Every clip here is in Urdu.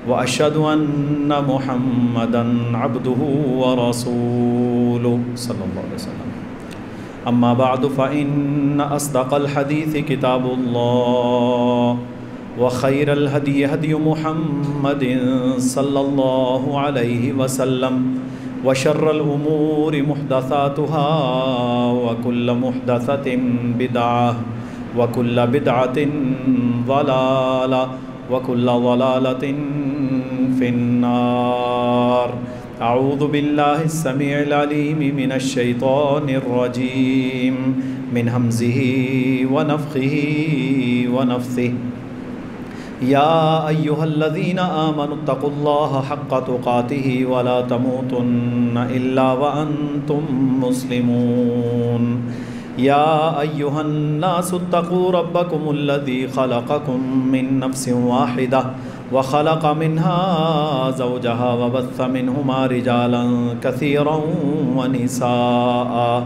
وأشهد أن محمدا عبده ورسوله صلى الله عليه وسلم. أما بعد فإن أصدق الحديث كتاب الله وخير الهدي هدي محمد صلى الله عليه وسلم وشر الأمور محدثاتها وكل محدثة بدعة وكل بدعة ضلالة وكل ضلالة في النار. أعوذ بالله السميع العليم من الشيطان الرجيم من همزه ونفخه ونفثه. يا أيها الذين آمنوا اتقوا الله حق تقاته ولا تموتن إلا وأنتم مسلمون. يا أيها الناس اتقوا ربكم الذي خلقكم من نفس واحدة وخلق منها زوجها وبث منهما رجالا كثيرا ونساء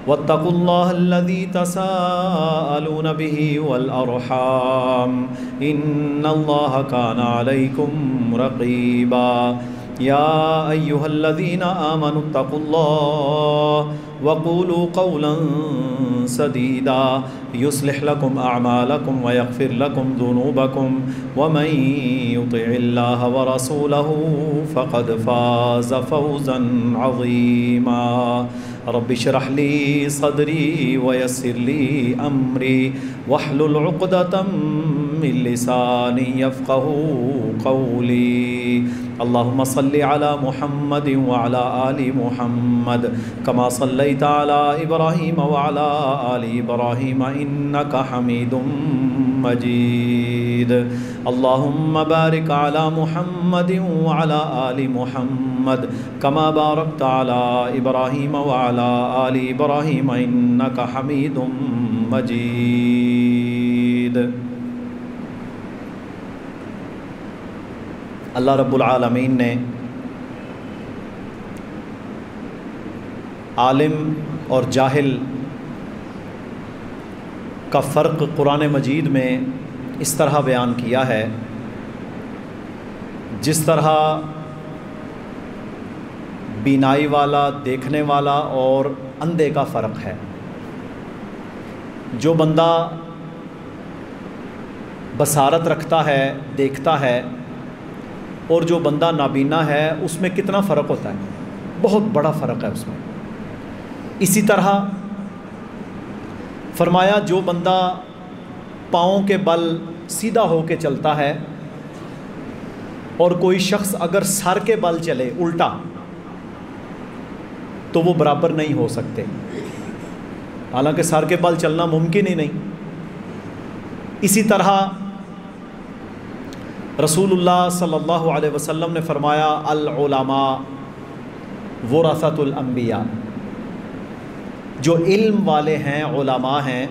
واتقوا الله الذي تساءلون به والأرحام إن الله كان عليكم رقيبا. يا أيها الذين آمنوا اتقوا الله وقولوا قولا سديدا يصلح لكم أعمالكم ويغفر لكم ذنوبكم ومن يطع الله ورسوله فقد فاز فوزا عظيما. رب اشرح لي صدري ويسر لي أمري واحلل عقدة من لساني يفقه قولي. اللهم صل على محمد وعلى آل محمد كما صليت على إبراهيم وعلى آل إبراهيم إنك حميد مجيد. اللهم بارك على محمد وعلى آل محمد كما باركت على إبراهيم وعلى آل إبراهيم إنك حميد مجيد. اللہ رب العالمین نے عالم اور جاہل کا فرق قرآن مجید میں اس طرح بیان کیا ہے جس طرح بینائی والا، دیکھنے والا اور اندھے کا فرق ہے. جو بندہ بصارت رکھتا ہے، دیکھتا ہے، اور جو بندہ نابینا ہے اس میں کتنا فرق ہوتا ہے؟ بہت بڑا فرق ہے اس میں. اسی طرح فرمایا جو بندہ پاؤں کے بل سیدھا ہو کے چلتا ہے اور کوئی شخص اگر سر کے بل چلے الٹا تو وہ برابر نہیں ہو سکتے، حالانکہ سر کے بل چلنا ممکن ہی نہیں. اسی طرح رسول اللہ صلی اللہ علیہ وسلم نے فرمایا العلماء ورثۃ الانبیاء. جو علم والے ہیں، علماء ہیں،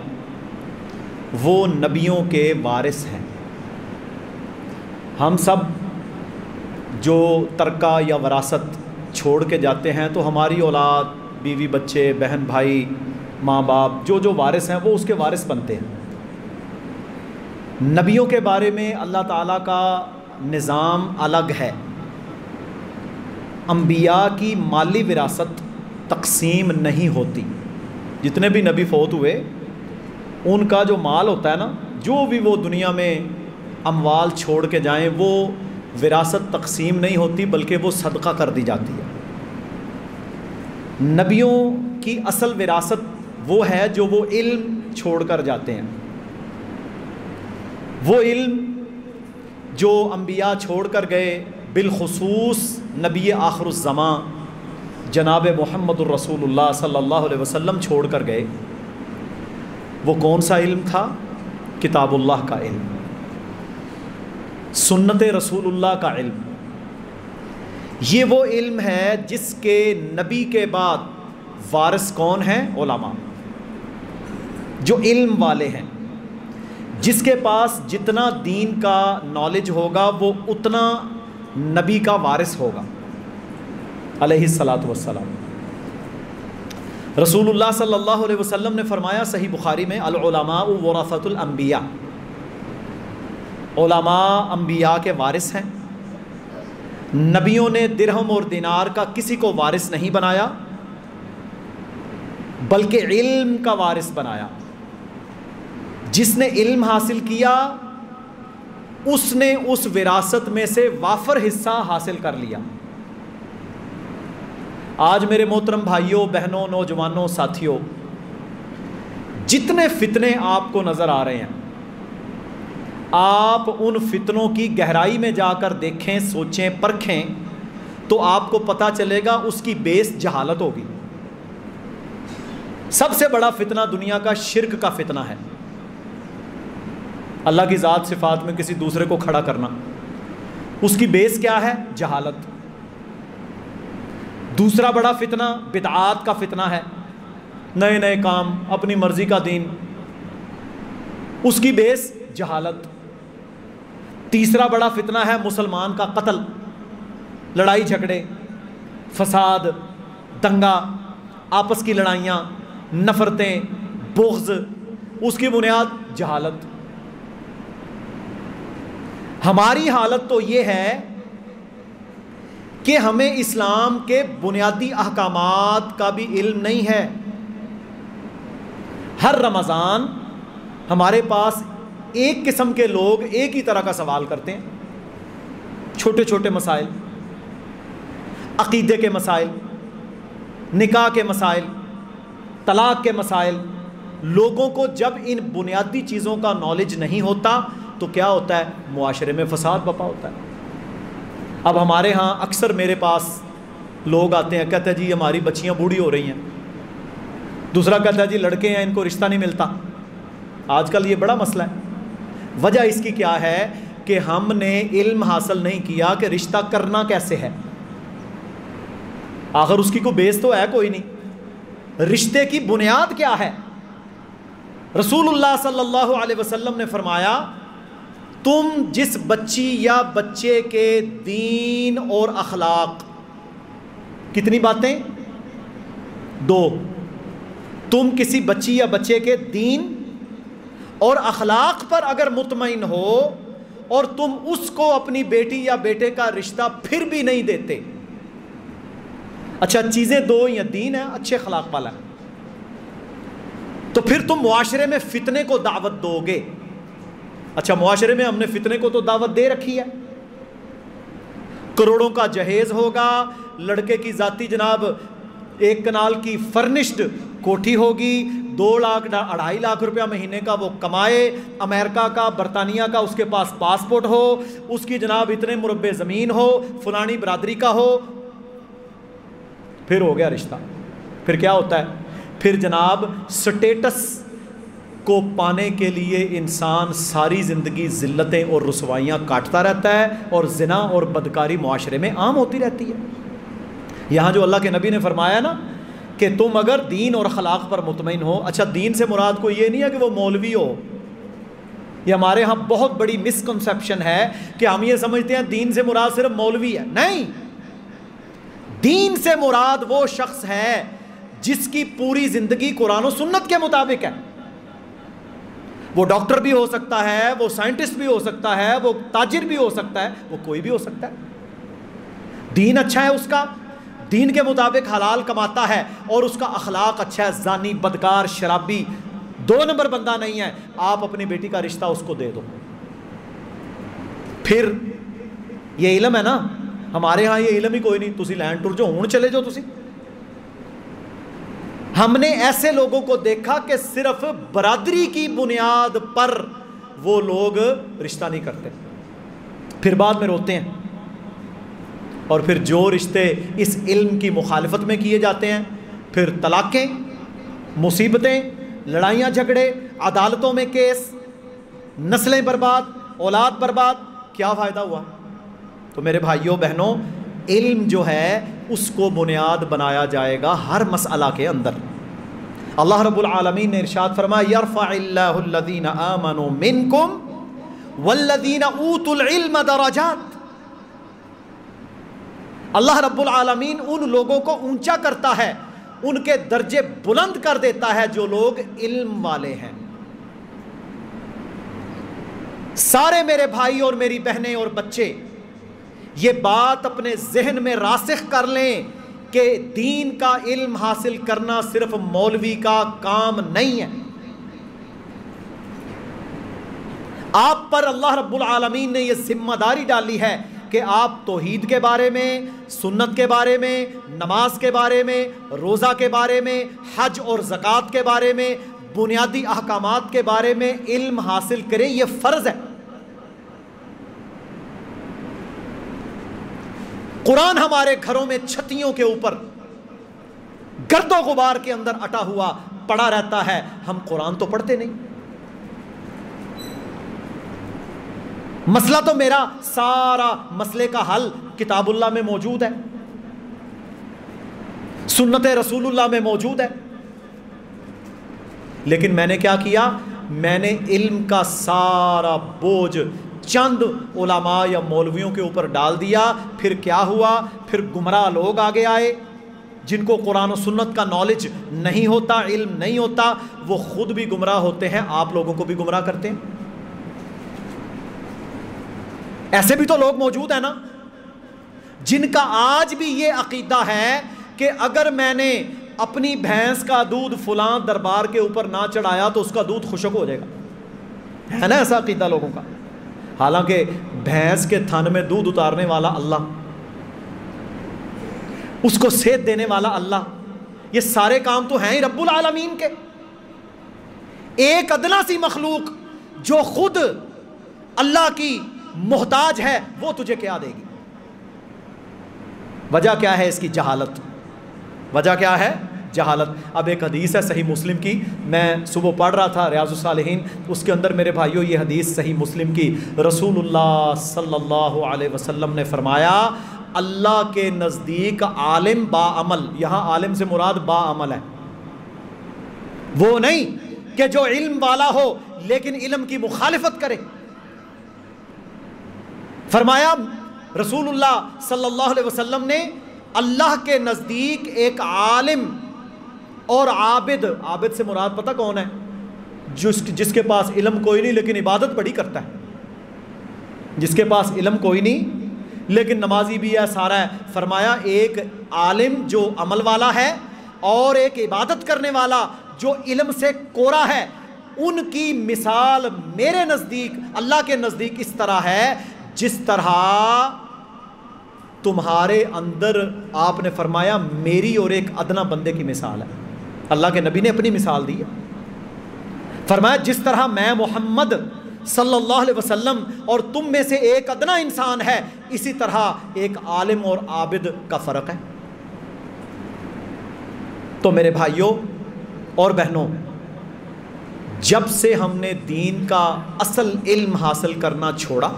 وہ نبیوں کے وارث ہیں. ہم سب جو ترکہ یا وراثت چھوڑ کے جاتے ہیں تو ہماری اولاد، بیوی بچے، بہن بھائی، ماں باپ، جو وارث ہیں وہ اس کے وارث بنتے ہیں. نبیوں کے بارے میں اللہ تعالیٰ کا نظام الگ ہے. انبیاء کی مالی وراثت تقسیم نہیں ہوتی. جتنے بھی نبی فوت ہوئے ان کا جو مال ہوتا ہے نا، جو بھی وہ دنیا میں اموال چھوڑ کے جائیں، وہ وراثت تقسیم نہیں ہوتی بلکہ وہ صدقہ کر دی جاتی ہے. نبیوں کی اصل وراثت وہ ہے جو وہ علم چھوڑ کر جاتے ہیں. وہ علم جو انبیاء چھوڑ کر گئے، بالخصوص نبی آخر الزمان جناب محمد الرسول اللہ صلی اللہ علیہ وسلم چھوڑ کر گئے، وہ کون سا علم تھا؟ کتاب اللہ کا علم، سنت رسول اللہ کا علم. یہ وہ علم ہے جس کے نبی کے بعد وارث کون ہیں؟ علماء، جو علم والے ہیں، جس کے پاس جتنا دین کا نالج ہوگا وہ اتنا نبی کا وارث ہوگا علیہ الصلاۃ والسلام. رسول اللہ صلی اللہ علیہ وسلم نے فرمایا صحیح بخاری میں، العلماء ورثۃ الانبیاء، علماء انبیاء کے وارث ہیں. نبیوں نے درہم اور دینار کا کسی کو وارث نہیں بنایا، بلکہ علم کا وارث بنایا۔ جس نے علم حاصل کیا اس نے اس وراثت میں سے وافر حصہ حاصل کر لیا۔ آج میرے محترم بھائیوں، بہنوں، نوجوانوں، ساتھیوں، جتنے فتنے آپ کو نظر آ رہے ہیں، آپ ان فتنوں کی گہرائی میں جا کر دیکھیں، سوچیں، پرکھیں تو آپ کو پتہ چلے گا اس کی بیس جہالت ہوگی۔ سب سے بڑا فتنہ دنیا کا شرک کا فتنہ ہے، اللہ کی ذات صفات میں کسی دوسرے کو کھڑا کرنا۔ اس کی بیس کیا ہے؟ جہالت۔ دوسرا بڑا فتنہ بدعات کا فتنہ ہے، نئے نئے کام، اپنی مرضی کا دین، اس کی بیس جہالت۔ تیسرا بڑا فتنہ ہے مسلمان کا قتل، لڑائی جھگڑے، فساد، دنگا، آپس کی لڑائیاں، نفرتیں، بغض، اس کی بنیاد جہالت۔ ہماری حالت تو یہ ہے کہ ہمیں اسلام کے بنیادی احکامات کا بھی علم نہیں ہے۔ ہر رمضان ہمارے پاس ایک قسم کے لوگ ایک ہی طرح کا سوال کرتے ہیں، چھوٹے چھوٹے مسائل، عقیدے کے مسائل، نکاح کے مسائل، طلاق کے مسائل۔ لوگوں کو جب ان بنیادی چیزوں کا نالج نہیں ہوتا تو کیا ہوتا ہے؟ معاشرے میں فساد بپا ہوتا ہے۔ اب ہمارے ہاں اکثر میرے پاس لوگ آتے ہیں، کہتے ہیں جی ہماری بچیاں بوڑھی ہو رہی ہیں، دوسرا کہتا ہے جی لڑکے ہیں ان کو رشتہ نہیں ملتا۔ آج کل یہ بڑا مسئلہ ہے۔ وجہ اس کی کیا ہے کہ ہم نے علم حاصل نہیں کیا کہ رشتہ کرنا کیسے ہے۔ آخر اس کی کوئی بیس تو ہے کوئی نہیں، رشتے کی بنیاد کیا ہے؟ رسول اللہ صلی اللہ علیہ وسلم نے فرمایا، تم جس بچی یا بچے کے دین اور اخلاق، کتنی باتیں؟ دو۔ تم کسی بچی یا بچے کے دین اور اخلاق پر اگر مطمئن ہو اور تم اس کو اپنی بیٹی یا بیٹے کا رشتہ پھر بھی نہیں دیتے، اچھا چیزیں دو، یا دین ہے، اچھے اخلاق والا ہے، تو پھر تم معاشرے میں فتنے کو دعوت دو گے۔ اچھا معاشرے میں ہم نے فتنے کو تو دعوت دے رکھی ہے، کروڑوں کا جہیز ہوگا، لڑکے کی ذاتی جناب 1 کنال کی فرنشڈ کوٹھی ہوگی، 2 لاکھ 2.5 لاکھ روپیہ مہینے کا وہ کمائے، امریکہ کا، برطانیہ کا اس کے پاس پاسپورٹ ہو، اس کی جناب اتنے مربع زمین ہو، فلانی برادری کا ہو، پھر ہو گیا رشتہ۔ پھر کیا ہوتا ہے؟ پھر جناب سٹیٹس کو پانے کے لیے انسان ساری زندگی ذلتیں اور رسوائیاں کاٹتا رہتا ہے، اور زنا اور بدکاری معاشرے میں عام ہوتی رہتی ہے۔ یہاں جو اللہ کے نبی نے فرمایا نا کہ تم اگر دین اور اخلاق پر مطمئن ہو، اچھا دین سے مراد کوئی یہ نہیں ہے کہ وہ مولوی ہو۔ یہ ہمارے ہاں بہت بڑی مسکنسیپشن ہے کہ ہم یہ سمجھتے ہیں دین سے مراد صرف مولوی ہے۔ نہیں، دین سے مراد وہ شخص ہے جس کی پوری زندگی قرآن و سنت کے مطابق ہے۔ وہ ڈاکٹر بھی ہو سکتا ہے، وہ سائنٹسٹ بھی ہو سکتا ہے، وہ تاجر بھی ہو سکتا ہے، وہ کوئی بھی ہو سکتا ہے۔ دین اچھا ہے اس کا، دین کے مطابق حلال کماتا ہے، اور اس کا اخلاق اچھا ہے، زانی، بدکار، شرابی 2 نمبر بندہ نہیں ہے، آپ اپنی بیٹی کا رشتہ اس کو دے دو۔ پھر یہ علم ہے نا، ہمارے ہاں یہ علم ہی کوئی نہیں، تسی لینڈ ٹور جو ہون چلے جو تسی۔ ہم نے ایسے لوگوں کو دیکھا کہ صرف برادری کی بنیاد پر وہ لوگ رشتہ نہیں کرتے، پھر بعد میں روتے ہیں، اور پھر جو رشتے اس علم کی مخالفت میں کیے جاتے ہیں، پھر طلاقیں، مصیبتیں، لڑائیاں جھگڑے، عدالتوں میں کیس، نسلیں برباد، اولاد برباد، کیا فائدہ ہوا؟ تو میرے بھائیوں بہنوں، علم جو ہے اس کو بنیاد بنایا جائے گا ہر مسئلہ کے اندر۔ اللہ رب العالمین نے ارشاد فرمایا، یرفع اللہ الذین آمنوا منکم والذین اوتوا العلم درجات۔ اللہ رب العالمین ان لوگوں کو اونچا کرتا ہے، ان کے درجے بلند کر دیتا ہے جو لوگ علم والے ہیں۔ سارے میرے بھائی اور میری بہنیں اور بچے، یہ بات اپنے ذہن میں راسخ کر لیں کہ دین کا علم حاصل کرنا صرف مولوی کا کام نہیں ہے. آپ پر اللہ رب العالمین نے یہ ذمہ داری ڈالی ہے کہ آپ توحید کے بارے میں، سنت کے بارے میں، نماز کے بارے میں، روزہ کے بارے میں، حج اور زکوٰۃ کے بارے میں، بنیادی احکامات کے بارے میں علم حاصل کریں. یہ فرض ہے. قرآن ہمارے گھروں میں چھتیوں کے اوپر گرد و غبار کے اندر اٹا ہوا پڑا رہتا ہے، ہم قرآن تو پڑھتے نہیں. مسئلہ تو میرا سارا مسئلے کا حل کتاب اللہ میں موجود ہے، سنت رسول اللہ میں موجود ہے، لیکن میں نے کیا کیا؟ میں نے علم کا سارا بوجھ چند علماء یا مولویوں کے اوپر ڈال دیا. پھر کیا ہوا؟ پھر گمراہ لوگ آگے آئے جن کو قرآن و سنت کا نالج نہیں ہوتا، علم نہیں ہوتا، وہ خود بھی گمراہ ہوتے ہیں، آپ لوگوں کو بھی گمراہ کرتے ہیں. ایسے بھی تو لوگ موجود ہیں نا جن کا آج بھی یہ عقیدہ ہے کہ اگر میں نے اپنی بھینس کا دودھ فلاں دربار کے اوپر نہ چڑھایا تو اس کا دودھ خشک ہو جائے گا. ہے نا ایسا عقیدہ لوگوں کا؟ حالانکہ بھینس کے تھن میں دودھ اتارنے والا اللہ، اس کو صحت دینے والا اللہ، یہ سارے کام تو ہیں ہی رب العالمین کے. ایک ادنا سی مخلوق جو خود اللہ کی محتاج ہے وہ تجھے کیا دے گی؟ وجہ کیا ہے اس کی؟ جہالت. وجہ کیا ہے؟ جہالت. اب ایک حدیث ہے صحیح مسلم کی، میں صبح پڑھ رہا تھا ریاض الصالحین، اس کے اندر میرے بھائیوں یہ حدیث صحیح مسلم کی، رسول اللہ صلی اللہ علیہ وسلم نے فرمایا اللہ کے نزدیک عالم با عمل، یہاں عالم سے مراد با عمل ہے، وہ نہیں کہ جو علم والا ہو لیکن علم کی مخالفت کرے. فرمایا رسول اللہ صلی اللہ علیہ وسلم نے اللہ کے نزدیک ایک عالم اور عابد، عابد سے مراد پتہ کون ہے؟ جس کے پاس علم کوئی نہیں لیکن عبادت بڑی کرتا ہے، جس کے پاس علم کوئی نہیں لیکن نمازی بھی ہے، سارا ہے. فرمایا ایک عالم جو عمل والا ہے اور ایک عبادت کرنے والا جو علم سے کورا ہے، ان کی مثال میرے نزدیک، اللہ کے نزدیک اس طرح ہے جس طرح تمہارے اندر، آپ نے فرمایا میری اور ایک ادنا بندے کی مثال ہے. اللہ کے نبی نے اپنی مثال دی ہے. فرمایا جس طرح میں محمد صلی اللہ علیہ وسلم اور تم میں سے ایک ادنا انسان ہے، اسی طرح ایک عالم اور عابد کا فرق ہے. تو میرے بھائیوں اور بہنوں، جب سے ہم نے دین کا اصل علم حاصل کرنا چھوڑا،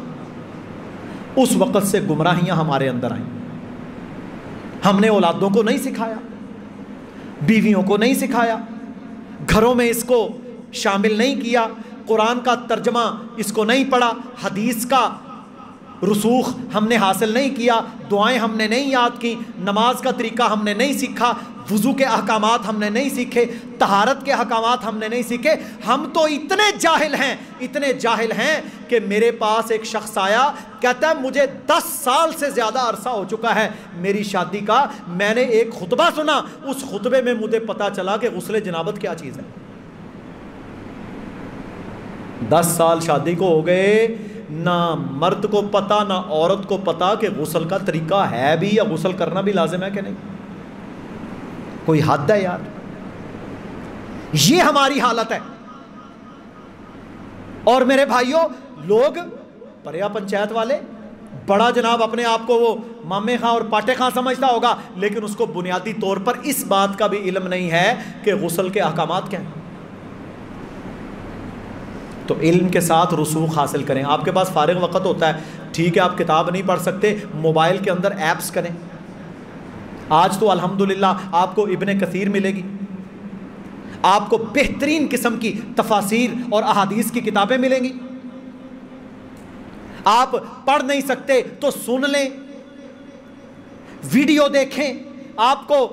اس وقت سے گمراہیاں ہمارے اندر آئیں. ہم نے اولادوں کو نہیں سکھایا، بیویوں کو نہیں سکھایا، گھروں میں اس کو شامل نہیں کیا، قرآن کا ترجمہ اس کو نہیں پڑھا، حدیث کا رسوخ ہم نے حاصل نہیں کیا، دعائیں ہم نے نہیں یاد کی، نماز کا طریقہ ہم نے نہیں سیکھا، وضو کے احکامات ہم نے نہیں سیکھے، طہارت کے احکامات ہم نے نہیں سیکھے. ہم تو اتنے جاہل ہیں کہ میرے پاس ایک شخص آیا، کہتا ہے مجھے 10 سال سے زیادہ عرصہ ہو چکا ہے میری شادی کا، میں نے ایک خطبہ سنا، اس خطبے میں مجھے پتا چلا کہ غسل جنابت کیا چیز ہے. 10 سال شادی کو ہو گئے، نہ مرد کو پتا نہ عورت کو پتا کہ غسل کا طریقہ ہے بھی یا غسل کرنا بھی لازم ہے کہ نہیں. کوئی حد ہے یار. یہ ہماری حالت ہے. اور میرے بھائیوں، لوگ پریا پنچایت والے بڑا جناب اپنے آپ کو وہ مامے خاں اور پاٹے خاں سمجھتا ہوگا، لیکن اس کو بنیادی طور پر اس بات کا بھی علم نہیں ہے کہ غسل کے احکامات کیا ہیں. تو علم کے ساتھ رسوخ حاصل کریں. آپ کے پاس فارغ وقت ہوتا ہے، ٹھیک ہے آپ کتاب نہیں پڑھ سکتے، موبائل کے اندر ایپس کریں. آج تو الحمدللہ آپ کو ابن کثیر ملے گی، آپ کو بہترین قسم کی تفاسیر اور احادیث کی کتابیں ملیں گی. آپ پڑھ نہیں سکتے تو سن لیں، ویڈیو دیکھیں، آپ کو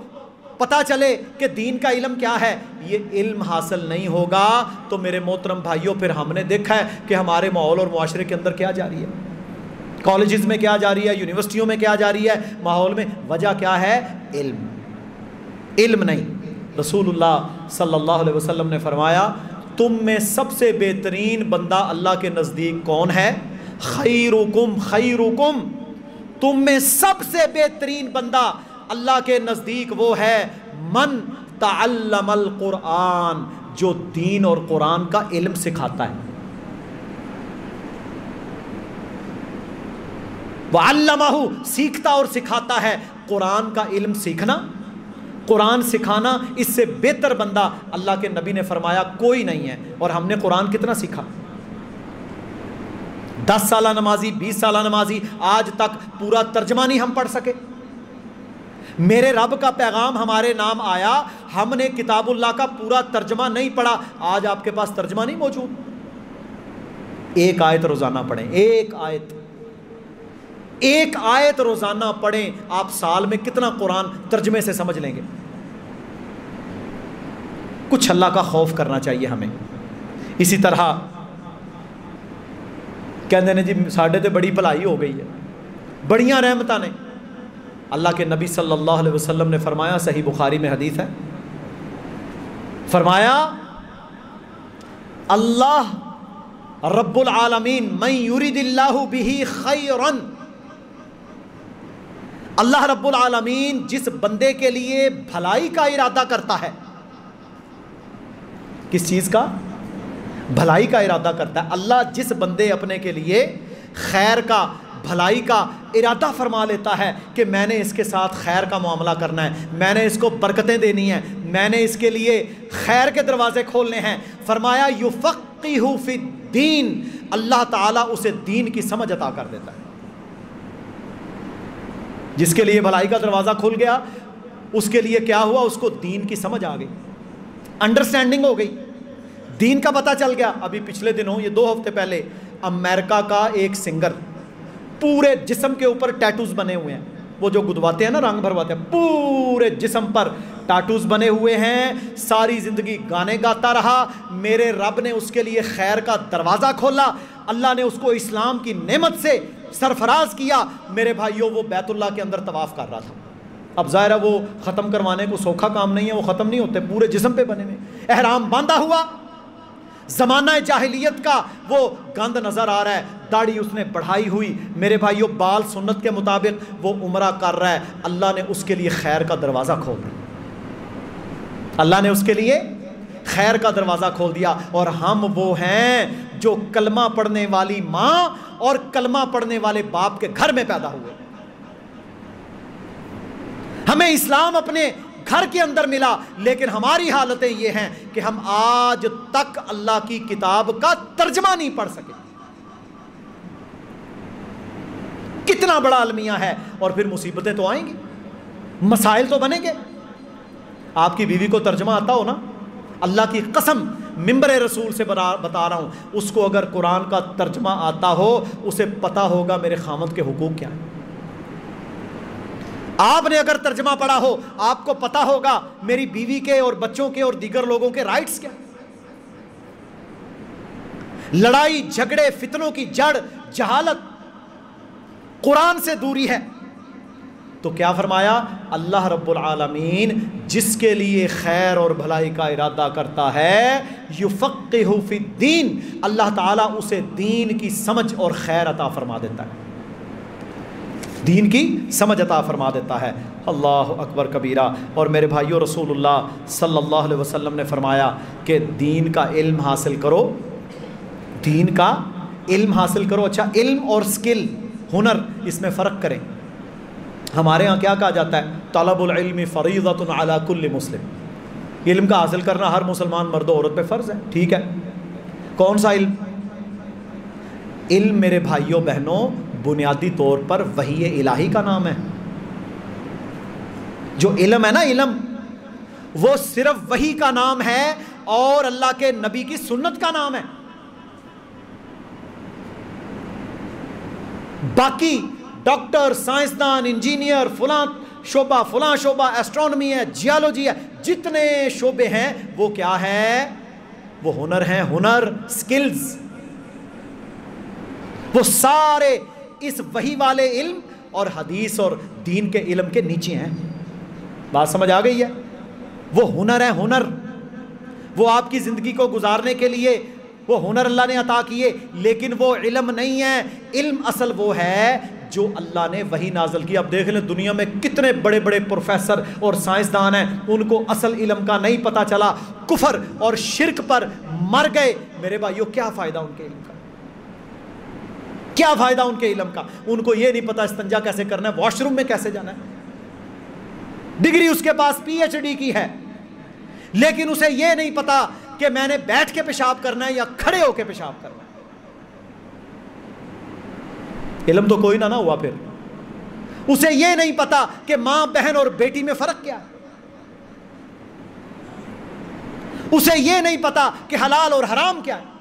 پتا چلے کہ دین کا علم کیا ہے. یہ علم حاصل نہیں ہوگا تو میرے محترم بھائیوں پھر ہم نے دیکھا ہے کہ ہمارے ماحول اور معاشرے کے اندر کیا جاری ہے. کالجز میں کیا جاری ہے، یونیورسٹیوں میں کیا جاری ہے، ماحول میں، وجہ کیا ہے؟ علم، علم نہیں۔ رسول اللہ صلی اللہ علیہ وسلم نے فرمایا تم میں سب سے بہترین بندہ اللہ کے نزدیک کون ہے؟ خیرکم خیرکم، تم میں سب سے بہترین بندہ اللہ کے نزدیک وہ ہے من تعلم القرآن، جو دین اور قرآن کا علم سکھاتا ہے۔ وعلمہ، سیکھتا اور سکھاتا ہے۔ قرآن کا علم سیکھنا، قرآن سکھانا، اس سے بہتر بندہ اللہ کے نبی نے فرمایا کوئی نہیں ہے۔ اور ہم نے قرآن کتنا سیکھا؟ 10 سالہ نمازی، 20 سالہ نمازی، آج تک پورا ترجمہ نہیں ہم پڑھ سکے۔ میرے رب کا پیغام ہمارے نام آیا، ہم نے کتاب اللہ کا پورا ترجمہ نہیں پڑھا، آج آپ کے پاس ترجمہ نہیں موجود۔ ایک آیت روزانہ پڑھیں، ایک آیت، ایک آیت روزانہ پڑھیں، آپ سال میں کتنا قرآن ترجمے سے سمجھ لیں گے؟ کچھ اللہ کا خوف کرنا چاہیے ہمیں۔ اسی طرح کہتے ہیں جی ساڈے تے بڑی بھلائی ہو گئی ہے، بڑیاں رحمتاں نے۔ اللہ کے نبی صلی اللہ علیہ وسلم نے فرمایا، صحیح بخاری میں حدیث ہے، فرمایا اللہ رب العالمین من یرید اللہ بہ خیرا، اللہ رب العالمین جس بندے کے لیے بھلائی کا ارادہ کرتا ہے، کس چیز کا؟ بھلائی کا ارادہ کرتا ہے۔ اللہ جس بندے اپنے کے لیے خیر کا، بھلائی کا ارادہ فرما لیتا ہے کہ میں نے اس کے ساتھ خیر کا معاملہ کرنا ہے، میں نے اس کو برکتیں دینی ہیں، میں نے اس کے لیے خیر کے دروازے کھولنے ہیں، فرمایا یفقہہ فی الدین، اللہ تعالیٰ اسے دین کی سمجھ عطا کر دیتا ہے۔ جس کے لیے بھلائی کا دروازہ کھل گیا، اس کے لیے کیا ہوا؟ اس کو دین کی سمجھ آ گئی، انڈرسٹینڈنگ ہو گئی، دین کا پتہ چل گیا۔ ابھی پچھلے دنوں، یہ 2 ہفتے پہلے، امریکہ کا ایک سنگر، پورے جسم کے اوپر ٹیٹوز بنے ہوئے ہیں، وہ جو گدواتے ہیں نا، رنگ بھرواتے ہیں، پورے جسم پر ٹیٹوز بنے ہوئے ہیں، ساری زندگی گانے گاتا رہا، میرے رب نے اس کے لیے خیر کا دروازہ کھولا، اللہ نے اس کو اسلام کی نعمت سے سرفراز کیا۔ میرے بھائیوں، وہ بیت اللہ کے اندر طواف کر رہا تھا۔ اب ظاہر ہے وہ ختم کروانے کو سوکھا کام نہیں ہے، وہ ختم نہیں ہوتے، پورے جسم پہ بنے ہوئے، احرام باندھا ہوا، زمانہ جاہلیت کا وہ گند نظر آ رہا ہے، داڑھی اس نے بڑھائی ہوئی، میرے بھائیوں بال سنت کے مطابق وہ عمرہ کر رہا ہے، اللہ نے اس کے لیے خیر کا دروازہ کھول دیا، اللہ نے اس کے لیے خیر کا دروازہ کھول دیا۔ اور ہم وہ ہیں جو کلمہ پڑھنے والی ماں اور کلمہ پڑھنے والے باپ کے گھر میں پیدا ہوئے، ہمیں اسلام اپنے گھر کے اندر ملا، لیکن ہماری حالتیں یہ ہیں کہ ہم آج تک اللہ کی کتاب کا ترجمہ نہیں پڑھ سکے۔ کتنا بڑا المیہ ہے، اور پھر مصیبتیں تو آئیں گی، مسائل تو بنیں گے۔ آپ کی بیوی کو ترجمہ آتا ہو نا، اللہ کی قسم منبر رسول سے بتا رہا ہوں، اس کو اگر قرآن کا ترجمہ آتا ہو، اسے پتا ہوگا میرے خامد کے حقوق کیا ہیں۔ آپ نے اگر ترجمہ پڑھا ہو، آپ کو پتا ہوگا میری بیوی کے اور بچوں کے اور دیگر لوگوں کے رائٹس کیا۔ لڑائی جھگڑے فتنوں کی جڑ جہالت، قرآن سے دوری ہے۔ تو کیا فرمایا؟ اللہ رب العالمین جس کے لیے خیر اور بھلائی کا ارادہ کرتا ہے، یفقہہ فی الدین، اللہ تعالیٰ اسے دین کی سمجھ اور خیر عطا فرما دیتا ہے، دین کی سمجھ عطا فرما دیتا ہے۔ اللہ اکبر کبیرہ۔ اور میرے بھائیوں، رسول اللہ صلی اللہ علیہ وسلم نے فرمایا کہ دین کا علم حاصل کرو، دین کا علم حاصل کرو۔ اچھا، علم اور سکل، ہنر، اس میں فرق کریں۔ ہمارے ہاں کیا کہا جاتا ہے؟ طلب العلم فریضۃ علی کل مسلم، علم کا حاصل کرنا ہر مسلمان مرد و عورت پہ فرض ہے۔ ٹھیک ہے، کون سا علم؟ علم میرے بھائیوں بہنوں بنیادی طور پر وحی الہی کا نام ہے۔ جو علم ہے نا، علم وہ صرف وحی کا نام ہے اور اللہ کے نبی کی سنت کا نام ہے۔ باقی ڈاکٹر، سائنسدان، انجینئر، فلاں شعبہ، ایسٹرونومی ہے، جیالوجی ہے، جتنے شعبے ہیں وہ کیا ہے؟ وہ ہنر ہیں، ہنر، سکلز، وہ سارے اس وحی والے علم اور حدیث اور دین کے علم کے نیچے ہیں. بات سمجھ آ گئی ہے؟ وہ ہنر ہے، ہنر. وہ آپ کی زندگی کو گزارنے کے لیے وہ ہنر اللہ نے عطا کیے، لیکن وہ علم نہیں ہے. علم اصل وہ ہے جو اللہ نے وحی نازل کی. اب دیکھ لیں دنیا میں کتنے بڑے بڑے پروفیسر اور سائنسدان ہیں، ان کو اصل علم کا نہیں پتہ چلا، کفر اور شرک پر مر گئے. میرے بھائیو کیا فائدہ ان کے علم کا؟ کیا فائدہ ان کے علم کا؟ ان کو یہ نہیں پتا استنجا کیسے کرنا ہے، واش روم میں کیسے جانا ہے. ڈگری اس کے پاس PhD کی ہے، لیکن اسے یہ نہیں پتا کہ میں نے بیٹھ کے پیشاب کرنا ہے یا کھڑے ہو کے پیشاب کرنا ہے. علم تو کوئی نہ ہوا. پھر اسے یہ نہیں پتا کہ ماں بہن اور بیٹی میں فرق کیا ہے. اسے یہ نہیں پتا کہ حلال اور حرام کیا ہے.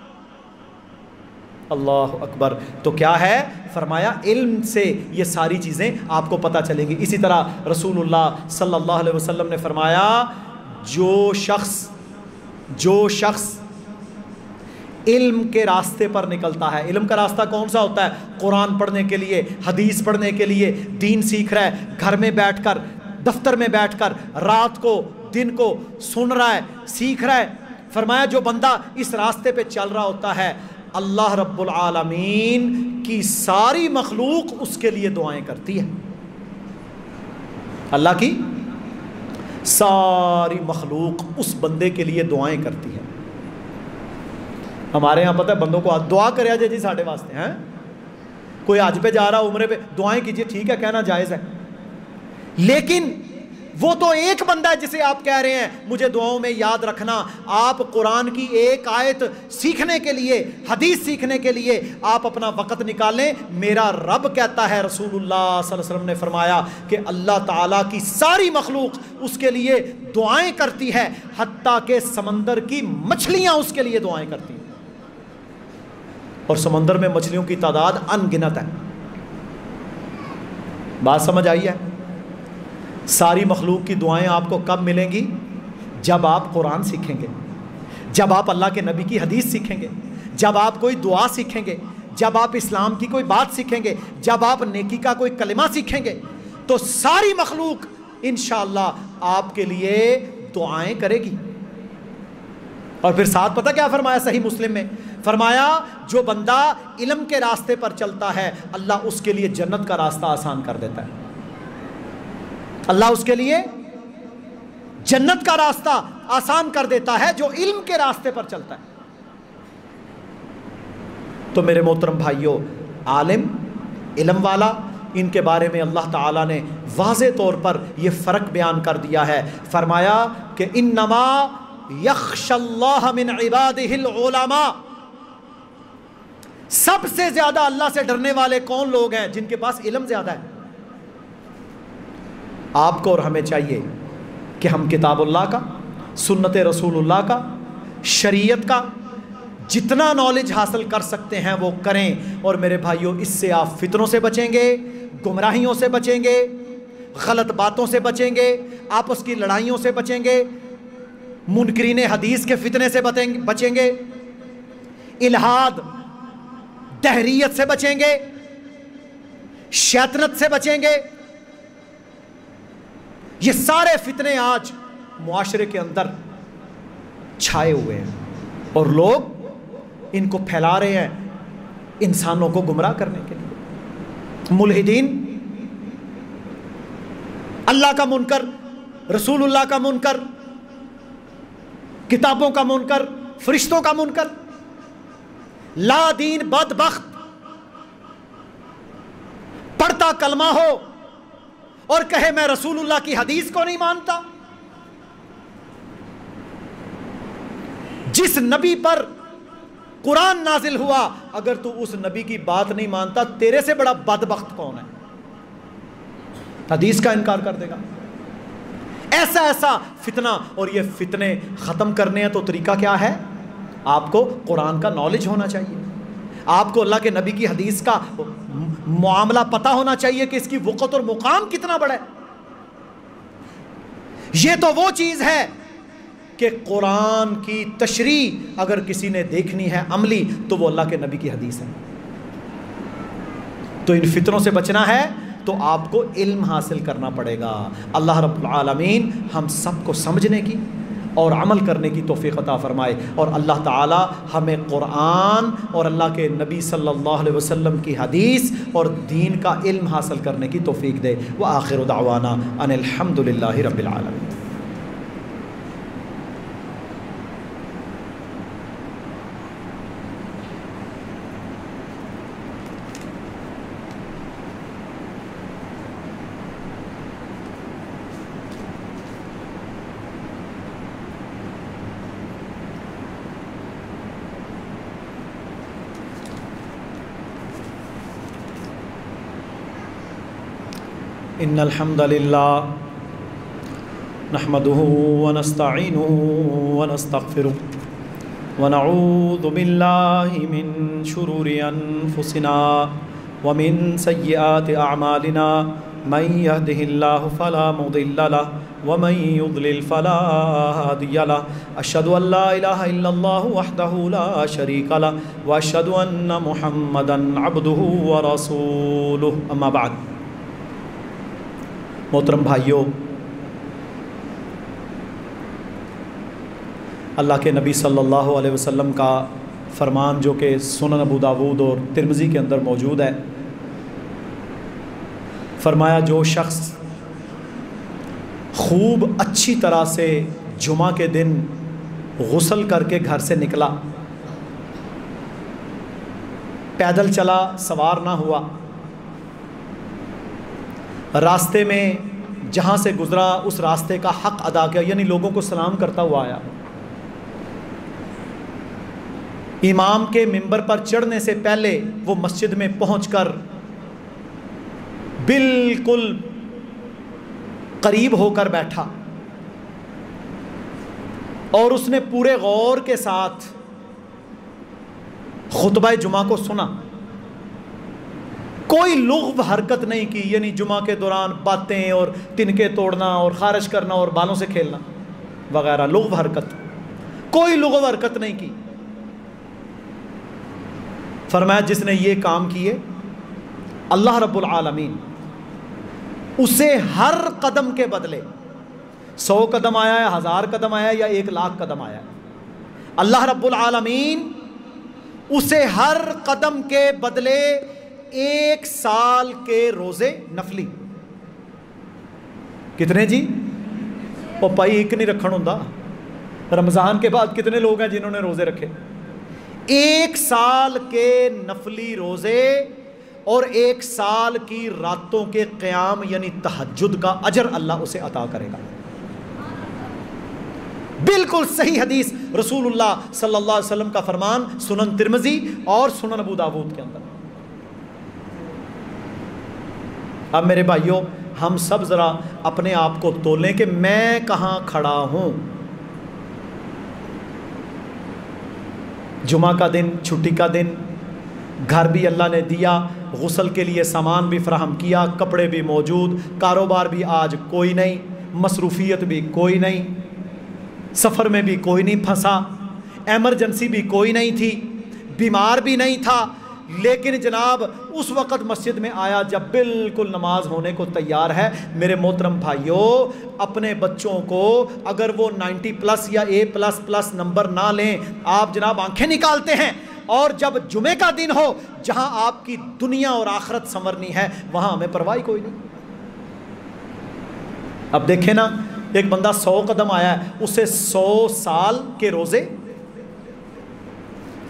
اللہ اکبر. تو کیا ہے؟ فرمایا علم سے یہ ساری چیزیں آپ کو پتہ چلیں گی. اسی طرح رسول اللہ صلی اللہ علیہ وسلم نے فرمایا جو شخص علم کے راستے پر نکلتا ہے. علم کا راستہ کون سا ہوتا ہے؟ قرآن پڑھنے کے لیے، حدیث پڑھنے کے لیے، دین سیکھ رہا ہے، گھر میں بیٹھ کر، دفتر میں بیٹھ کر، رات کو دن کو سن رہا ہے، سیکھ رہا ہے. فرمایا جو بندہ اس راستے پہ چل رہا ہوتا ہے، اللہ رب العالمین کی ساری مخلوق اس کے لیے دعائیں کرتی ہے. اللہ کی ساری مخلوق اس بندے کے لیے دعائیں کرتی ہے. ہمارے یہاں پتہ ہے بندوں کو دعا کرے جی ساڑھے واسطے ہیں. کوئی حج پہ جا رہا عمرے پہ، دعائیں کیجئے، ٹھیک ہے کہنا جائز ہے، لیکن وہ تو ایک بندہ ہے جسے آپ کہہ رہے ہیں مجھے دعاؤں میں یاد رکھنا. آپ قرآن کی ایک آیت سیکھنے کے لیے، حدیث سیکھنے کے لیے آپ اپنا وقت نکالیں. میرا رب کہتا ہے، رسول اللہ صلی اللہ علیہ وسلم نے فرمایا کہ اللہ تعالیٰ کی ساری مخلوق اس کے لیے دعائیں کرتی ہے، حتیٰ کہ سمندر کی مچھلیاں اس کے لیے دعائیں کرتی ہیں. اور سمندر میں مچھلیوں کی تعداد ان گنت ہے. بات سمجھ آئی ہے؟ ساری مخلوق کی دعائیں آپ کو کب ملیں گی؟ جب آپ قرآن سیکھیں گے، جب آپ اللہ کے نبی کی حدیث سیکھیں گے، جب آپ کوئی دعا سیکھیں گے، جب آپ اسلام کی کوئی بات سیکھیں گے، جب آپ نیکی کا کوئی کلمہ سیکھیں گے، تو ساری مخلوق انشاءاللہ آپ کے لیے دعائیں کرے گی. اور پھر ساتھ پتہ کیا فرمایا صحیح مسلم میں؟ فرمایا جو بندہ علم کے راستے پر چلتا ہے اللہ اس کے لیے جنت کا راستہ آسان کر دیتا ہے. اللہ اس کے لیے جنت کا راستہ آسان کر دیتا ہے جو علم کے راستے پر چلتا ہے. تو میرے محترم بھائیوں، عالم، علم والا، ان کے بارے میں اللہ تعالیٰ نے واضح طور پر یہ فرق بیان کر دیا ہے. فرمایا کہ انما یخشی اللہ من عبادہ العلماء. سب سے زیادہ اللہ سے ڈرنے والے کون لوگ ہیں؟ جن کے پاس علم زیادہ ہے. آپ کو اور ہمیں چاہیے کہ ہم کتاب اللہ کا، سنت رسول اللہ کا، شریعت کا جتنا نالج حاصل کر سکتے ہیں وہ کریں. اور میرے بھائیوں اس سے آپ فتنوں سے بچیں گے، گمراہیوں سے بچیں گے، غلط باتوں سے بچیں گے، آپس کی لڑائیوں سے بچیں گے، منکرین حدیث کے فتنے سے بچیں گے، الہاد دہریت سے بچیں گے، شیطنت سے بچیں گے. یہ سارے فتنے آج معاشرے کے اندر چھائے ہوئے ہیں اور لوگ ان کو پھیلا رہے ہیں انسانوں کو گمراہ کرنے کے لیے. ملحدین، اللہ کا منکر، رسول اللہ کا منکر، کتابوں کا منکر، فرشتوں کا منکر، لا دین بدبخت، پڑھتا کلمہ ہو اور کہے میں رسول اللہ کی حدیث کو نہیں مانتا. جس نبی پر قرآن نازل ہوا اگر تو اس نبی کی بات نہیں مانتا، تیرے سے بڑا بدبخت کون ہے؟ حدیث کا انکار کر دے گا. ایسا ایسا فتنہ. اور یہ فتنے ختم کرنے ہیں تو طریقہ کیا ہے؟ آپ کو قرآن کا نالج ہونا چاہیے، آپ کو اللہ کے نبی کی حدیث کا معاملہ پتہ ہونا چاہیے کہ اس کی وقت اور مقام کتنا بڑا ہے. یہ تو وہ چیز ہے کہ قرآن کی تشریح اگر کسی نے دیکھنی ہے عملی تو وہ اللہ کے نبی کی حدیث ہے. تو ان فتنوں سے بچنا ہے تو آپ کو علم حاصل کرنا پڑے گا۔ اللہ رب العالمین ہم سب کو سمجھنے کی اور عمل کرنے کی توفیق عطا فرمائے، اور اللہ تعالی ہمیں قرآن اور اللہ کے نبی صلی اللہ علیہ وسلم کی حدیث اور دین کا علم حاصل کرنے کی توفیق دے۔ وآخر دعوانا ان الحمد للہ رب العالمین۔ ان الحمد للہ نحمده ونستعینه ونستغفره ونعوذ باللہ من شرور انفسنا ومن سیئات اعمالنا من يهده الله فلا مضل له ومن يضلل فلا هادي له اشهد ان لا اله الا الله وحده لا شريك له واشهد ان محمدا عبده ورسوله اما بعد۔ محترم بھائیوں، اللہ کے نبی صلی اللہ علیہ وسلم کا فرمان جو کہ سنن ابو داود اور ترمذی کے اندر موجود ہے، فرمایا جو شخص خوب اچھی طرح سے جمعہ کے دن غسل کر کے گھر سے نکلا، پیدل چلا، سوار نہ ہوا، راستے میں جہاں سے گزرا اس راستے کا حق ادا کیا، یعنی لوگوں کو سلام کرتا ہوا آیا، امام کے منبر پر چڑھنے سے پہلے وہ مسجد میں پہنچ کر بالکل قریب ہو کر بیٹھا اور اس نے پورے غور کے ساتھ خطبہ جمعہ کو سنا، کوئی لغو حرکت نہیں کی، یعنی جمعہ کے دوران باتیں اور تنکے توڑنا اور خارج کرنا اور بالوں سے کھیلنا وغیرہ، لغو حرکت، کوئی لغو حرکت نہیں کی۔ فرمایا جس نے یہ کام کیے اللہ رب العالمین اسے ہر قدم کے بدلے 100 قدم آیا ہے، 1000 قدم آیا ہے یا 1,00,000 قدم آیا ہے، اللہ رب العالمین اسے ہر قدم کے بدلے 1 سال کے روزے نفلی، کتنے جی؟ وہ پائی ایک نہیں رکھن ہوندہ، رمضان کے بعد کتنے لوگ ہیں جنہوں نے روزے رکھے؟ 1 سال کے نفلی روزے اور 1 سال کی راتوں کے قیام یعنی تہجد کا اجر اللہ اسے عطا کرے گا۔ بالکل صحیح حدیث، رسول اللہ صلی اللہ علیہ وسلم کا فرمان، سنن ترمذی اور سنن ابو داود کے اندر۔ اب میرے بھائیوں، ہم سب ذرا اپنے آپ کو تولیں کہ میں کہاں کھڑا ہوں۔ جمعہ کا دن، چھٹی کا دن، گھر بھی اللہ نے دیا، غسل کے لیے سامان بھی فراہم کیا، کپڑے بھی موجود، کاروبار بھی آج کوئی نہیں، مصروفیت بھی کوئی نہیں، سفر میں بھی کوئی نہیں پھنسا، ایمرجنسی بھی کوئی نہیں تھی، بیمار بھی نہیں تھا، لیکن جناب اس وقت مسجد میں آیا جب بالکل نماز ہونے کو تیار ہے۔ میرے محترم بھائیوں، اپنے بچوں کو اگر وہ 90+ یا A++ نمبر نہ لیں، آپ جناب آنکھیں نکالتے ہیں، اور جب جمعے کا دن ہو جہاں آپ کی دنیا اور آخرت سنورنی ہے، وہاں ہمیں پرواہ کوئی نہیں۔ اب دیکھیں نا، ایک بندہ 100 قدم آیا ہے، اسے 100 سال کے روزے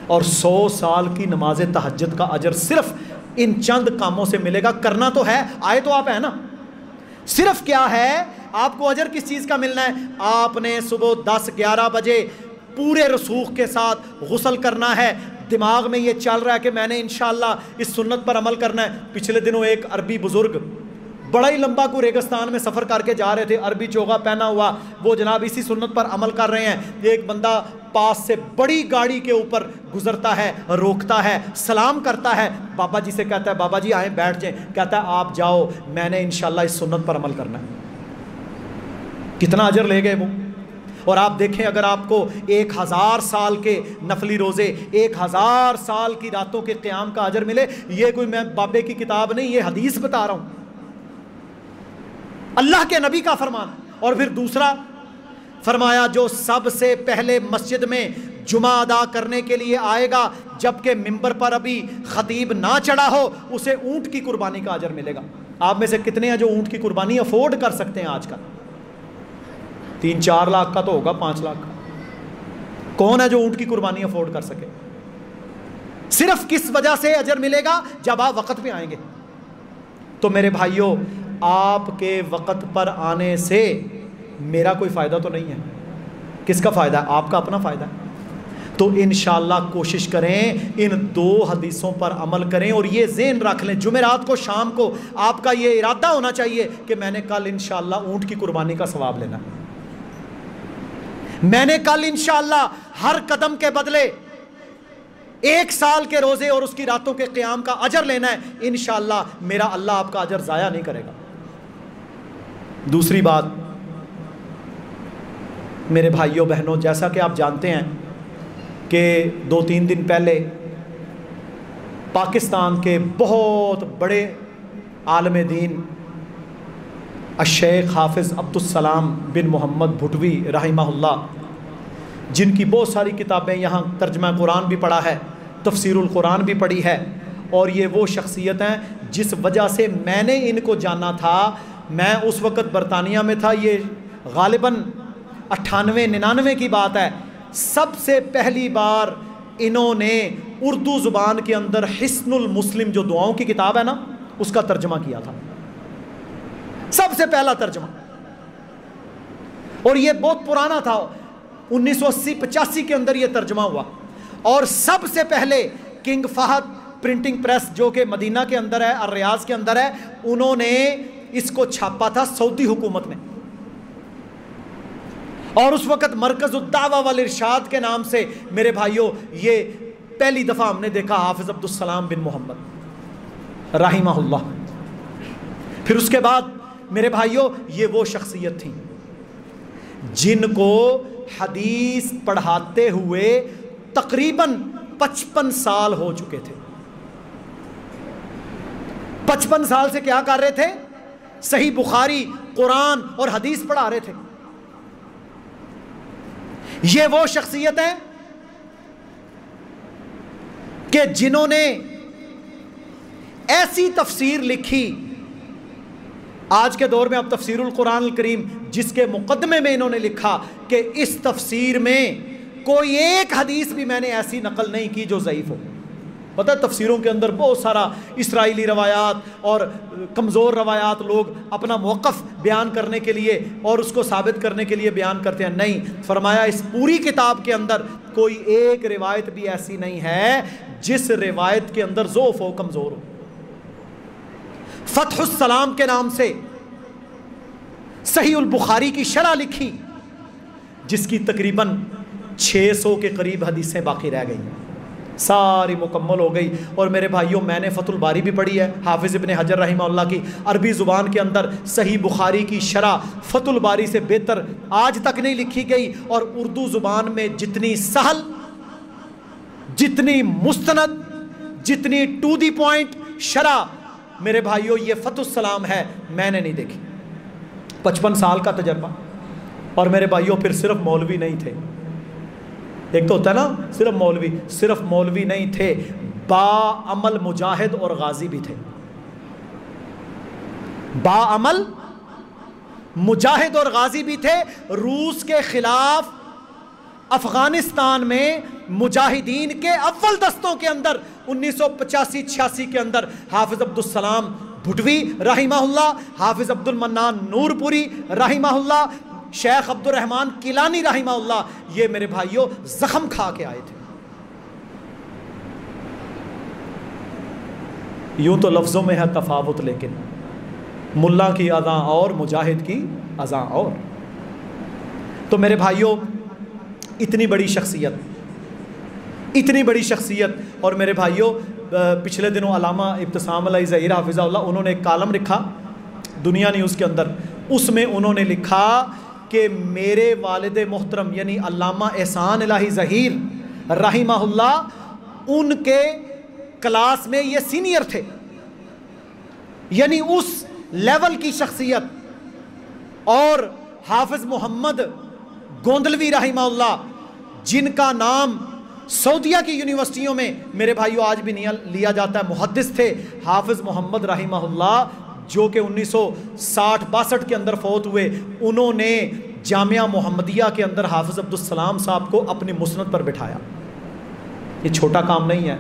اور 100 سال کی نماز تہجد کا اجر صرف ان چند کاموں سے ملے گا۔ کرنا تو ہے، آئے تو آپ ہیں نا، صرف کیا ہے آپ کو اجر کس چیز کا ملنا ہے؟ آپ نے صبح 10-11 بجے پورے رسوخ کے ساتھ غسل کرنا ہے، دماغ میں یہ چل رہا ہے کہ میں نے انشاءاللہ اس سنت پر عمل کرنا ہے۔ پچھلے دنوں ایک عربی بزرگ بڑا ہی لمبا کو ریگستان میں سفر کر کے جا رہے تھے، عربی چوغا پہنا ہوا، وہ جناب اسی سنت پر عمل کر رہے ہیں۔ ایک بندہ پاس سے بڑی گاڑی کے اوپر گزرتا ہے، روکتا ہے، سلام کرتا ہے، بابا جی سے کہتا ہے بابا جی آئیں بیٹھ جائیں، کہتا ہے آپ جاؤ، میں نے انشاءاللہ اس سنت پر عمل کرنا ہے۔ کتنا اجر لے گئے وہ؟ اور آپ دیکھیں اگر آپ کو 1000 سال کے نفلی روزے 1000 سال کی راتوں کے قیام کا اجر ملے، یہ کوئی میں بابے کی کتاب نہیں، یہ حدیث بتا رہا ہوں، اللہ کے نبی کا فرمان۔ اور پھر دوسرا فرمایا جو سب سے پہلے مسجد میں جمعہ ادا کرنے کے لیے آئے گا جبکہ ممبر پر ابھی خطیب نہ چڑھا ہو، اسے اونٹ کی قربانی کا اجر ملے گا۔ آپ میں سے کتنے ہیں جو اونٹ کی قربانی افورڈ کر سکتے ہیں؟ آج کل 3-4 لاکھ کا تو ہوگا، 5 لاکھ کا کون ہے جو اونٹ کی قربانی افورڈ کر سکے؟ صرف کس وجہ سے اجر ملے گا؟ جب آپ وقت پہ آئیں گے۔ تو میرے بھائیوں، آپ کے وقت پر آنے سے میرا کوئی فائدہ تو نہیں ہے، کس کا فائدہ ہے؟ آپ کا اپنا فائدہ ہے۔ تو انشاءاللہ کوشش کریں ان 2 حدیثوں پر عمل کریں، اور یہ ذہن رکھ لیں جمعرات کو شام کو آپ کا یہ ارادہ ہونا چاہیے کہ میں نے کل انشاءاللہ اونٹ کی قربانی کا ثواب لینا ہے، میں نے کل انشاءاللہ ہر قدم کے بدلے 1 سال کے روزے اور اس کی راتوں کے قیام کا اجر لینا ہے، انشاءاللہ میرا اللہ آپ کا اجر ضائع نہیں کرے گا۔ دوسری بات میرے بھائیوں بہنوں، جیسا کہ آپ جانتے ہیں کہ 2-3 دن پہلے پاکستان کے بہت بڑے عالم دین الشیخ حافظ عبدالسلام بن محمد بھٹوی رحمہ اللہ، جن کی بہت ساری کتابیں یہاں ترجمہ قرآن بھی پڑھا ہے، تفسیر القرآن بھی پڑھی ہے، اور یہ وہ شخصیت ہیں جس وجہ سے میں نے ان کو جانا تھا۔ میں اس وقت برطانیہ میں تھا، یہ غالباً 98-99 کی بات ہے۔ سب سے پہلی بار انہوں نے اردو زبان کے اندر حسن المسلم جو دعاؤں کی کتاب ہے نا، اس کا ترجمہ کیا تھا، سب سے پہلا ترجمہ، اور یہ بہت پرانا تھا، 1980-85 کے اندر یہ ترجمہ ہوا۔ اور سب سے پہلے کنگ فہد پرنٹنگ پریس جو کہ مدینہ کے اندر ہے، الریاض کے اندر ہے، انہوں نے اس کو چھاپا تھا سعودی حکومت نے، اور اس وقت مرکز الدعوہ والارشاد کے نام سے میرے بھائیوں یہ پہلی دفعہ ہم نے دیکھا حافظ عبدالسلام بن محمد رحمہ اللہ۔ پھر اس کے بعد میرے بھائیوں یہ وہ شخصیت تھی جن کو حدیث پڑھاتے ہوئے تقریباً 55 سال ہو چکے تھے۔ 55 سال سے کیا کر رہے تھے؟ صحیح بخاری، قرآن اور حدیث پڑھا رہے تھے۔ یہ وہ شخصیت ہیں کہ جنہوں نے ایسی تفسیر لکھی، آج کے دور میں اب تفسیر القرآن الکریم، جس کے مقدمے میں انہوں نے لکھا کہ اس تفسیر میں کوئی ایک حدیث بھی میں نے ایسی نقل نہیں کی جو ضعیف ہو۔ پتہ ہے تفسیروں کے اندر بہت سارا اسرائیلی روایات اور کمزور روایات لوگ اپنا موقف بیان کرنے کے لیے اور اس کو ثابت کرنے کے لیے بیان کرتے ہیں، نہیں، فرمایا اس پوری کتاب کے اندر کوئی ایک روایت بھی ایسی نہیں ہے جس روایت کے اندر ضعف ہو، کمزور ہو۔ فتح السلام کے نام سے صحیح البخاری کی شرح لکھی جس کی تقریباً 600 کے قریب حدیثیں باقی رہ گئی، ساری مکمل ہو گئی۔ اور میرے بھائیوں میں نے فتح الباری بھی پڑھی ہے، حافظ ابن حجر رحمہ اللہ کی، عربی زبان کے اندر صحیح بخاری کی شرح فتح الباری سے بہتر آج تک نہیں لکھی گئی، اور اردو زبان میں جتنی سہل، جتنی مستند، جتنی ٹو دی پوائنٹ شرح میرے بھائیوں یہ فتح السلام ہے، میں نے نہیں دیکھی۔ 55 سال کا تجربہ۔ اور میرے بھائیوں پھر صرف مولوی نہیں تھے، ایک تو ہوتا ہے نا صرف مولوی نہیں تھے، باعمل مجاہد اور غازی بھی تھے، باعمل مجاہد اور غازی بھی تھے۔ روس کے خلاف افغانستان میں مجاہدین کے اول دستوں کے اندر 1985-86 کے اندر حافظ عبدالسلام بھٹوی رحمہ اللہ، حافظ عبد المنان نور پوری رحمہ اللہ، شیخ عبد الرحمن کیلانی رحمہ اللہ، یہ میرے بھائیوں زخم کھا کے آئے تھے۔ یوں تو لفظوں میں ہے تفاوت، لیکن ملا کی اذاں اور مجاہد کی اذاں اور۔ تو میرے بھائیوں اتنی بڑی شخصیت، اور میرے بھائیوں پچھلے دنوں علامہ ابتسام علیہ ظہیر حافظہ اللہ انہوں نے ایک کالم لکھا دنیا نیوز کے اندر، اس میں انہوں نے لکھا کہ میرے والد محترم یعنی علامہ احسان الہی ظہیر رحمہ اللہ ان کے کلاس میں یہ سینئر تھے، یعنی اس لیول کی شخصیت۔ اور حافظ محمد گوندلوی رحمہ اللہ جن کا نام سعودیہ کی یونیورسٹیوں میں میرے بھائیوں آج بھی نہیں لیا جاتا ہے، محدث تھے حافظ محمد رحمہ اللہ، جو کہ 1960-62 کے اندر فوت ہوئے۔ انہوں نے جامعہ محمدیہ کے اندر حافظ عبدالسلام صاحب کو اپنی مسند پر بٹھایا۔ یہ چھوٹا کام نہیں ہے،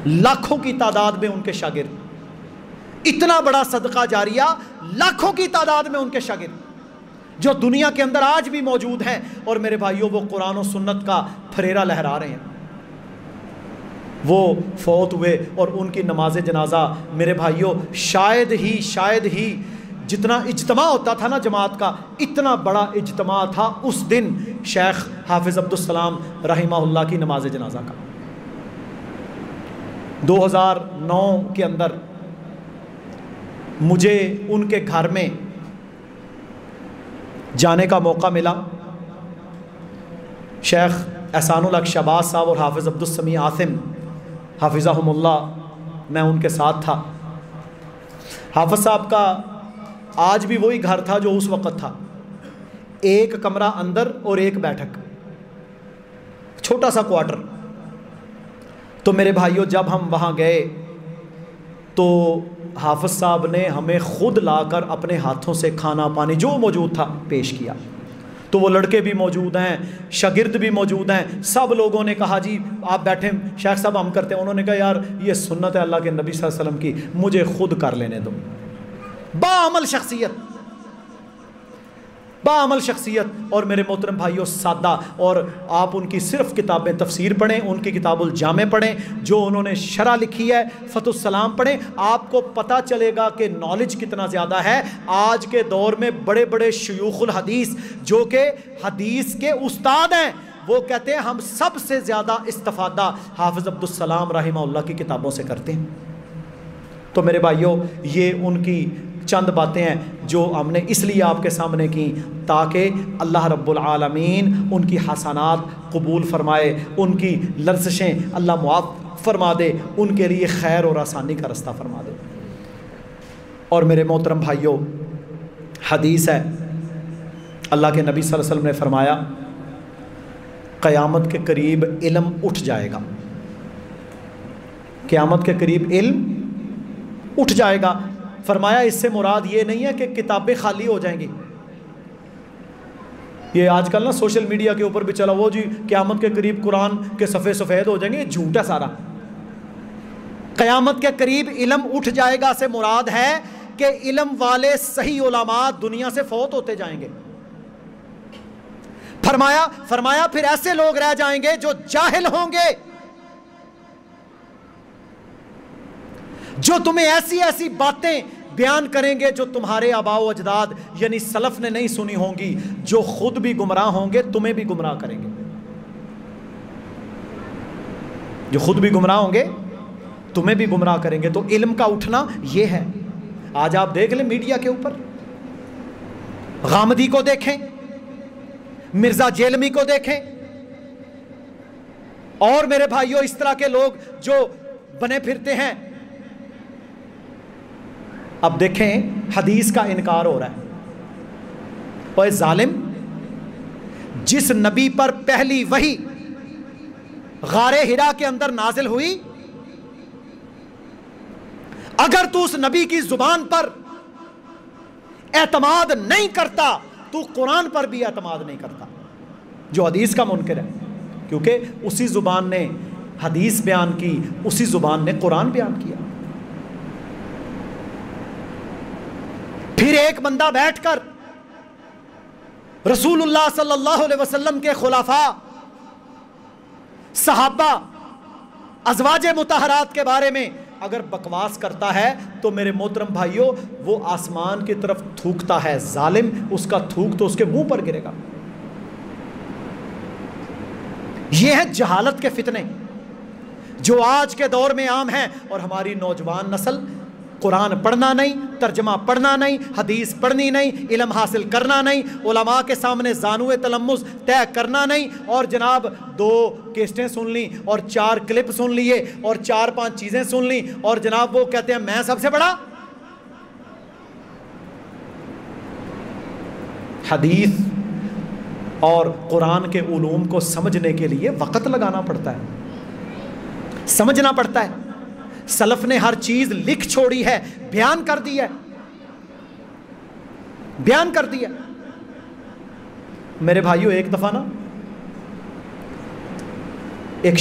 لاکھوں کی تعداد میں ان کے شاگرد، اتنا بڑا صدقہ جاریہ، لاکھوں کی تعداد میں ان کے شاگرد جو دنیا کے اندر آج بھی موجود ہیں۔ اور میرے بھائیوں وہ قرآن و سنت کا پھریرا لہرا رہے ہیں۔ وہ فوت ہوئے اور ان کی نماز جنازہ میرے بھائیوں شاید ہی جتنا اجتماع ہوتا تھا نا جماعت کا، اتنا بڑا اجتماع تھا اس دن شیخ حافظ عبدالسلام رحمہ اللہ کی نماز جنازہ کا۔ 2009 کے اندر مجھے ان کے گھر میں جانے کا موقع ملا۔ شیخ احسان الحق شہباز صاحب اور حافظ عبدالسمیع عاصم حافظہم اللہ، میں ان کے ساتھ تھا۔ حافظ صاحب کا آج بھی وہی گھر تھا جو اس وقت تھا، ایک کمرہ اندر اور ایک بیٹھک، چھوٹا سا کوارٹر۔ تو میرے بھائیوں جب ہم وہاں گئے تو حافظ صاحب نے ہمیں خود لا کر اپنے ہاتھوں سے کھانا پانی جو موجود تھا پیش کیا۔ تو وہ لڑکے بھی موجود ہیں، شاگرد بھی موجود ہیں، سب لوگوں نے کہا جی آپ بیٹھیں شیخ صاحب ہم کرتے ہیں۔ انہوں نے کہا یار یہ سنت ہے اللہ کے نبی صلی اللہ علیہ وسلم کی، مجھے خود کر لینے دو۔ باعمل شخصیت اور میرے محترم بھائیوں سادہ، اور آپ ان کی صرف کتابیں تفسیر پڑھیں، ان کی کتاب الجامع پڑھیں، جو انہوں نے شرح لکھی ہے فتح السلام پڑھیں، آپ کو پتہ چلے گا کہ نالج کتنا زیادہ ہے۔ آج کے دور میں بڑے بڑے شیوخ الحدیث جو کہ حدیث کے استاد ہیں، وہ کہتے ہیں ہم سب سے زیادہ استفادہ حافظ عبدالسلام رحمہ اللہ کی کتابوں سے کرتے ہیں۔ تو میرے بھائیوں یہ ان کی چند باتیں ہیں جو ہم نے اس لیے آپ کے سامنے کی تاکہ اللہ رب العالمین ان کی حسنات قبول فرمائے، ان کی لرزشیں اللہ معاف فرما دے، ان کے لیے خیر اور آسانی کا رستہ فرما دے۔ اور میرے محترم بھائیوں حدیث ہے، اللہ کے نبی صلی اللہ علیہ وسلم نے فرمایا قیامت کے قریب علم اٹھ جائے گا، قیامت کے قریب علم اٹھ جائے گا۔ فرمایا اس سے مراد یہ نہیں ہے کہ کتابیں خالی ہو جائیں گی۔ یہ آج کل نا سوشل میڈیا کے اوپر بھی چلا وہ جی قیامت کے قریب قرآن کے صفحے سفید ہو جائیں گے، یہ جھوٹ ہے سارا۔ قیامت کے قریب علم اٹھ جائے گا سے مراد ہے کہ علم والے صحیح علماء دنیا سے فوت ہوتے جائیں گے۔ فرمایا پھر ایسے لوگ رہ جائیں گے جو جاہل ہوں گے، جو تمہیں ایسی باتیں بیان کریں گے جو تمہارے آباء و اجداد یعنی سلف نے نہیں سنی ہوں گی، جو خود بھی گمراہ ہوں گے تمہیں بھی گمراہ کریں گے، جو خود بھی گمراہ ہوں گے تمہیں بھی گمراہ کریں گے۔ تو علم کا اٹھنا یہ ہے۔ آج آپ دیکھ لیں میڈیا کے اوپر، غامدی کو دیکھیں، مرزا جیلمی کو دیکھیں، اور میرے بھائیوں اس طرح کے لوگ جو بنے پھرتے ہیں۔ اب دیکھیں حدیث کا انکار ہو رہا ہے۔ اوے ظالم، جس نبی پر پہلی وحی غار حرا کے اندر نازل ہوئی، اگر تو اس نبی کی زبان پر اعتماد نہیں کرتا تو قرآن پر بھی اعتماد نہیں کرتا، جو حدیث کا منکر ہے، کیونکہ اسی زبان نے حدیث بیان کی، اسی زبان نے قرآن بیان کیا۔ پھر ایک بندہ بیٹھ کر رسول اللہ صلی اللہ علیہ وسلم کے خلفاء، صحابہ، ازواج مطہرات کے بارے میں اگر بکواس کرتا ہے تو میرے محترم بھائیوں وہ آسمان کی طرف تھوکتا ہے، ظالم، اس کا تھوک تو اس کے منہ پر گرے گا۔ یہ ہے جہالت کے فتنے جو آج کے دور میں عام ہیں، اور ہماری نوجوان نسل قرآن پڑھنا نہیں، ترجمہ پڑھنا نہیں، حدیث پڑھنی نہیں، علم حاصل کرنا نہیں، علماء کے سامنے زانوِ تلمذ طے کرنا نہیں، اور جناب 2 کیسٹیں سن لیں اور 4 کلپ سن لیے اور 4-5 چیزیں سن لیں اور جناب وہ کہتے ہیں میں سب سے بڑا۔ حدیث اور قرآن کے علوم کو سمجھنے کے لیے وقت لگانا پڑتا ہے، سمجھنا پڑتا ہے۔ سلف نے ہر چیز لکھ چھوڑی ہے، بیان کر دی ہے، بیان کر دیا۔ میرے بھائیوں، ایک دفعہ نا ایک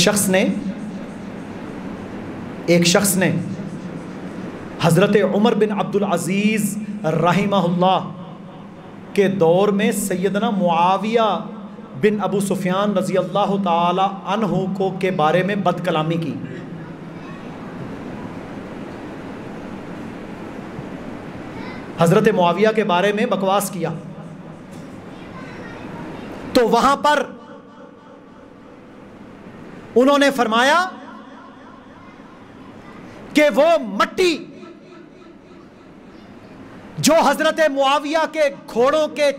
شخص نے حضرت عمر بن عبد العزیز رحمہ اللہ کے دور میں سیدنا معاویہ بن ابو سفیان رضی اللہ تعالی عنہ کو کے بارے میں بد کلامی کی۔ حضرت معاویہ کے بارے میں بکواس کیا، تو وہاں پر انہوں نے فرمایا کہ وہ مٹی جو حضرت معاویہ کے گھوڑوں کے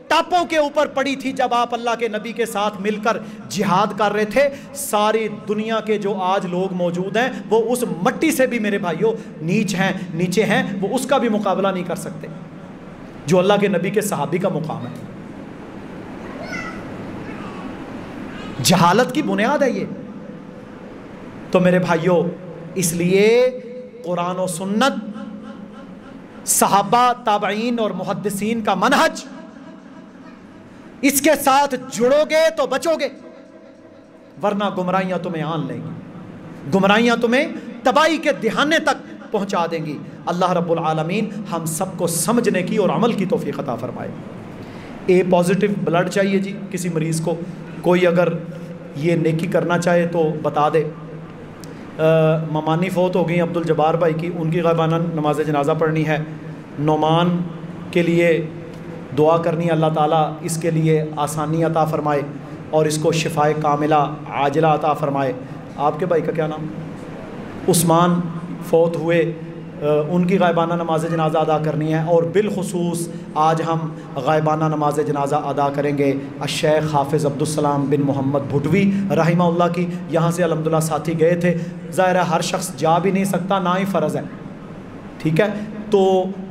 ٹاپوں کے اوپر پڑی تھی جب آپ اللہ کے نبی کے ساتھ مل کر جہاد کر رہے تھے، ساری دنیا کے جو آج لوگ موجود ہیں وہ اس مٹی سے بھی میرے بھائیوں نیچے ہیں، وہ اس کا بھی مقابلہ نہیں کر سکتے جو اللہ کے نبی کے صحابی کا مقام ہے۔ جہالت کی بنیاد ہے یہ۔ تو میرے بھائیوں، اس لیے قرآن و سنت، صحابہ، تابعین اور محدثین کا منہج، اس کے ساتھ جڑو گے تو بچو گے، ورنہ گمراہیاں تمہیں آن لیں گی، گمراہیاں تمہیں تباہی کے دہانے تک پہنچا دیں گی۔ اللہ رب العالمین ہم سب کو سمجھنے کی اور عمل کی توفیق عطا فرمائے۔ اے پازیٹیو بلڈ چاہیے جی کسی مریض کو، کوئی اگر یہ نیکی کرنا چاہے تو بتا دے۔ ممانی فوت ہو گئی عبد الجبار بھائی کی، ان کی غائبانہ نماز جنازہ پڑھنی ہے۔ نعمان کے لیے دعا کرنی ہے، اللہ تعالیٰ اس کے لیے آسانی عطا فرمائے اور اس کو شفائے کاملہ عاجلہ عطا فرمائے۔ آپ کے بھائی کا کیا نام؟ عثمان فوت ہوئے، ان کی غائبانہ نماز جنازہ ادا کرنی ہے، اور بالخصوص آج ہم غائبانہ نماز جنازہ ادا کریں گے الشیخ حافظ عبدالسلام بن محمد بھٹوی رحمہ اللہ کی۔ یہاں سے الحمدللہ ساتھی گئے تھے، ظاہر ہے ہر شخص جا بھی نہیں سکتا، نہ ہی فرض ہے، ٹھیک ہے، تو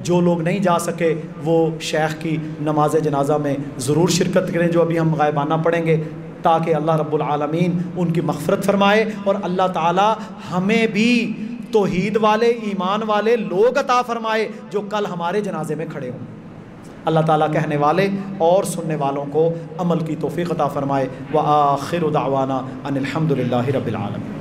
جو لوگ نہیں جا سکے وہ شیخ کی نماز جنازہ میں ضرور شرکت کریں جو ابھی ہم غائبانہ پڑھیں گے، تاکہ اللہ رب العالمین ان کی مغفرت فرمائے اور اللہ تعالی ہمیں بھی توحید والے، ایمان والے لوگ عطا فرمائے جو کل ہمارے جنازے میں کھڑے ہوں۔ اللہ تعالیٰ کہنے والے اور سننے والوں کو عمل کی توفیق عطا فرمائے۔ وآخر دعوانا ان الحمد للہ رب العالمین۔